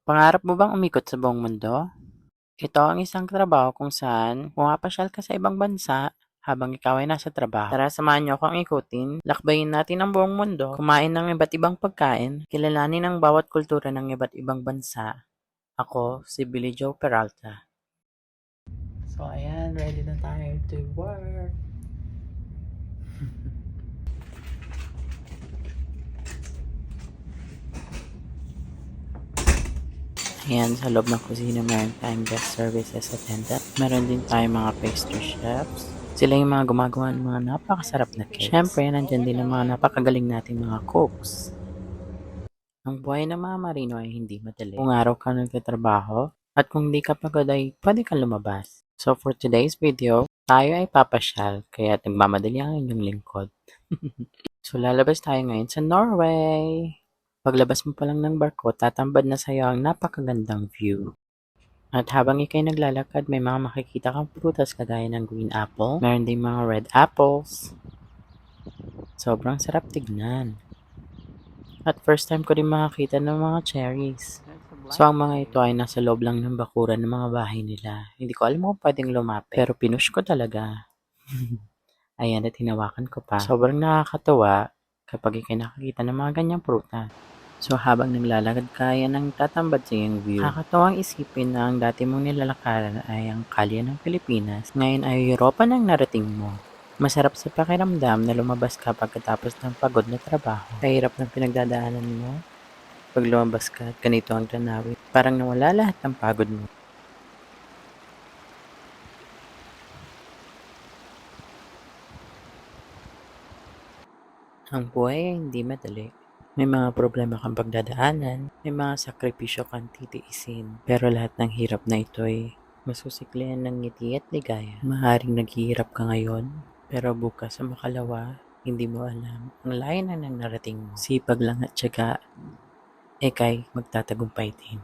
Pangarap mo bang umikot sa buong mundo? Ito ang isang trabaho kung saan pumapasyal ka sa ibang bansa habang ikaw ay nasa trabaho. Tara, samahan niyo akong ikutin. Lakbayin natin ang buong mundo, kumain ng iba't ibang pagkain, kilalanin ang bawat kultura ng iba't ibang bansa. Ako, si Billy Joe Peralta. So, ayan, ready na tayo to work. Ayan, sa loob ng kusina meron tayong guest services attendant. Meron din tayong mga pastry chefs. Sila yung mga gumagawa ng mga napakasarap na cakes. Siyempre, nandyan din ang mga napakagaling nating mga cooks. Ang buhay ng mga marino ay hindi madali. Kung araw ka nagtatrabaho, at kung di ka pagod ay pwede kang lumabas. So for today's video, tayo ay papasyal, kaya nagmamadali ang inyong lingkod. So lalabas tayo ngayon sa Norway. Paglabas mo pa lang ng barko, tatambad na sa'yo ang napakagandang view. At habang ikay naglalakad, may mga makikita kang prutas kagaya ng green apple. Meron din mga red apples. Sobrang sarap tignan. At first time ko din makakita ng mga cherries. So ang mga ito ay nasa loob lang ng bakuran ng mga bahay nila. Hindi ko alam kung pwedeng lumapit. Pero pinush ko talaga. Ayan, at hinawakan ko pa. Sobrang nakakatuwa kapag ikay nakakita ng mga ganyang prutas. So habang naglalakad ka, yan ang tatambad sa iyong view. Nakakatawang isipin na ang dati mong nilalakaran ay ang kalye ng Pilipinas. Ngayon ay Europa nang narating mo. Masarap sa pakiramdam na lumabas ka pagkatapos ng pagod na trabaho. Kahirap ng pinagdadaanan mo. Pag lumabas ka at ganito ang tanawin, parang nawala lahat ng pagod mo. Ang buhay ay hindi madali. May mga problema kang pagdadaanan, may mga sakripisyo kang titiisin, pero lahat ng hirap na ito ay masusiklian ng ngiti at ligaya. Maaaring naghihirap ka ngayon, pero bukas sa makalawa, hindi mo alam ang layo na nang narating mo. Sipag lang at tiyaga, ekay magtatagumpay din.